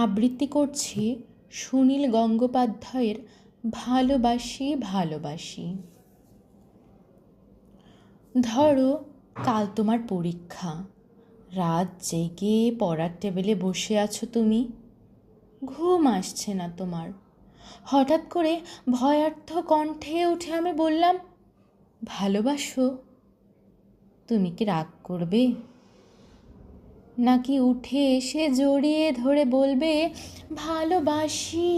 আবৃত্তি করছি সুনীল গঙ্গোপাধ্যায়ের ভালোবাসি ভালোবাসি। ধরো কাল তোমার পরীক্ষা, রাত জেগে পড়ার টেবিলে বসে আছো তুমি, ঘুম আসছে না তোমার। হঠাৎ করে ভয়ার্থ কণ্ঠে উঠে আমি বললাম, ভালোবাসো? তুমি কি রাগ করবে? নাকি উঠে এসে জড়িয়ে ধরে বলবে, ভালোবাসি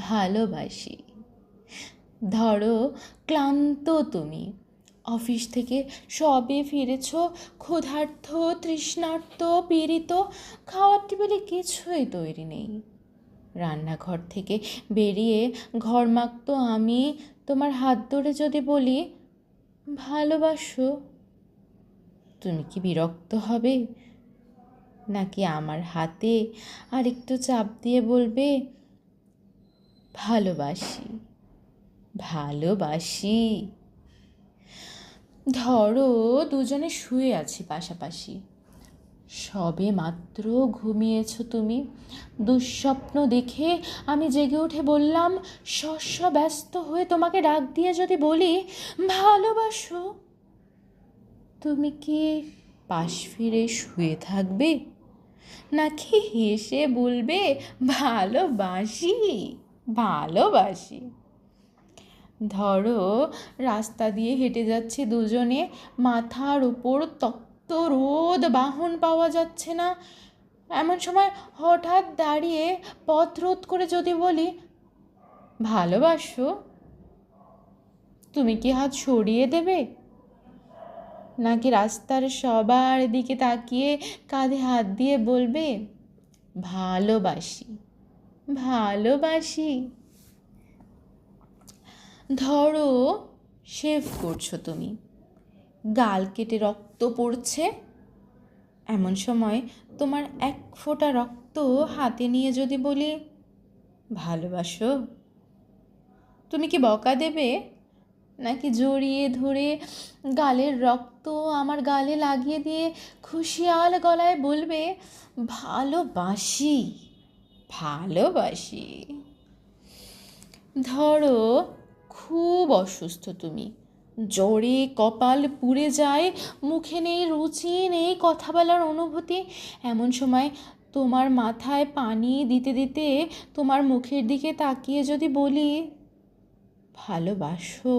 ভালোবাসি? ধরো ক্লান্ত তুমি, অফিস থেকে সবে ফিরেছ, ক্ষুধার্ত তৃষ্ণার্ত পীড়িত, খাওয়ার টেবিলে কিছুই তৈরি নেই। রান্নাঘর থেকে বেরিয়ে ঘরমাক্ত আমি তোমার হাত ধরে যদি বলি, ভালোবাসো? তুমি কি বিরক্ত হবে? নাকি আমার হাতে আর একটু চাপ দিয়ে বলবে, ভালোবাসি ভালোবাসি? ধরো দুজনে শুয়ে আছি পাশাপাশি, সবে মাত্র ঘুমিয়েছ তুমি, দুঃস্বপ্ন দেখে আমি জেগে উঠে বললাম, ব্যস্ত হয়ে তোমাকে ডাক দিয়ে যদি বলি, ভালোবাসো? তুমি কি পাশ ফিরে শুয়ে থাকবে? নাকি হেসে বলবে, ভালোবাসি ভালোবাসি? ধরো রাস্তা দিয়ে হেঁটে যাচ্ছে দুজনে, মাথার উপর তপ্ত রোদ, বাহন পাওয়া যাচ্ছে না, এমন সময় হঠাৎ দাঁড়িয়ে পথ রোধ করে যদি বলি, ভালোবাসো? তুমি কি হাত সরিয়ে দেবে? নাকি রাস্তার সবার দিকে তাকিয়ে কাঁধে হাত দিয়ে বলবে, ভালোবাসি ভালোবাসি? ধরো শেভ করছো তুমি, গাল কেটে রক্ত পড়ছে, এমন সময় তোমার এক ফোঁটা রক্ত হাতে নিয়ে যদি বলি, ভালোবাসো? তুমি কি বকা দেবে? নাকি জড়িয়ে ধরে গালের রক্ত আমার গালে লাগিয়ে দিয়ে খুশিয়াল গলায় বলবে, ভালোবাসি ভালোবাসি? ধরো খুব অসুস্থ তুমি, জ্বরে কপাল পুড়ে যায়, মুখে নেই রুচি, নেই কথা বলার অনুভূতি, এমন সময় তোমার মাথায় পানি দিতে দিতে তোমার মুখের দিকে তাকিয়ে যদি বলি, ভালোবাসো?